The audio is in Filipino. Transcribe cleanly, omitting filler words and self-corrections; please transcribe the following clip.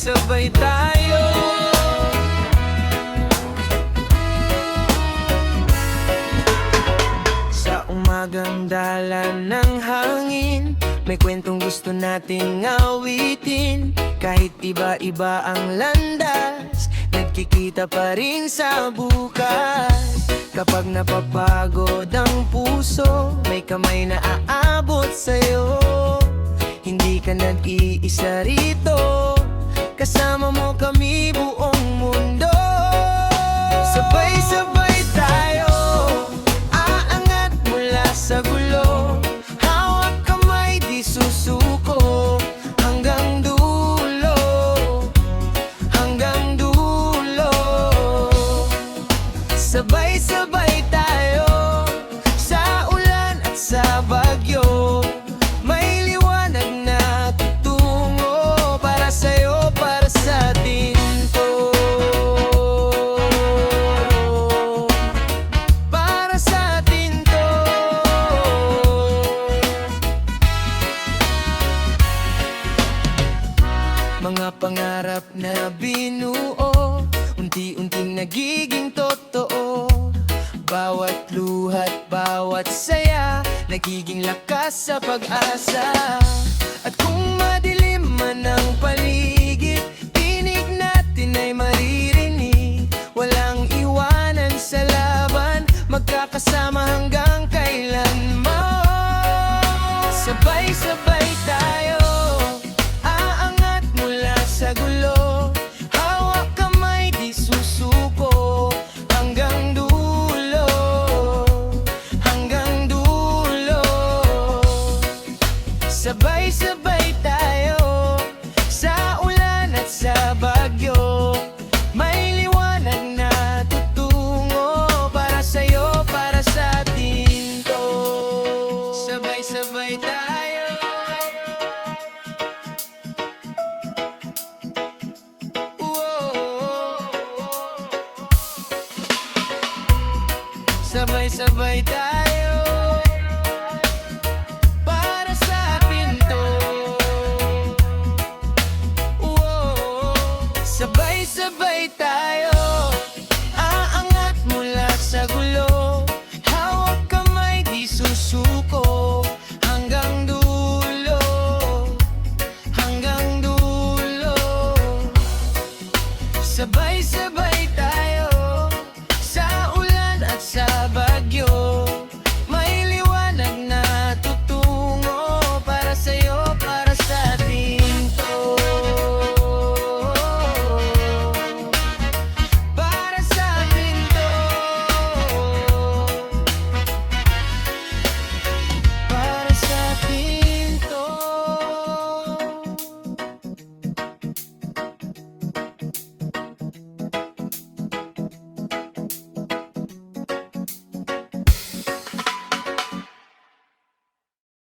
sabay-sabay tayo. Sa umagang dalan ng hangin, may kwentong gusto nating awitin. Kahit iba-iba ang landas, nagkikita pa rin sa bukas. Kapag napapagod ang puso, may kamay na aabot sa'yo. Hindi ka nag-iisa rito, kasama mo kami buong mundo. Sabay-sabay tayo, aangat mula sa gulo. Hawak kamay, di susuko, hanggang dulo, hanggang dulo. Sabay-sabay tayo, sa ulan at sa bagyo. May liwanag na tutungo, para sa'yo, para sa atin to. Para sa atin to. Mga pangarap na binuo, unti-unting nagiging totoo. Bawat luhat, bawat saya, nagiging lakas sa pag-asa. At kung madilim man ang paligid, tinig natin ay maririnig. Walang iwanan sa laban, magkakasama hanggang kailanman. Sabay-sabay tayo, aangat mula sa gulo. Hawak kamay, di susuko, hanggang dulo, hanggang dulo. Sabay-sabay tayo, sa ulan at sa bagyo. May liwanag na tutungo, para sa'yo, para sa atin to. Sabay-sabay tayo.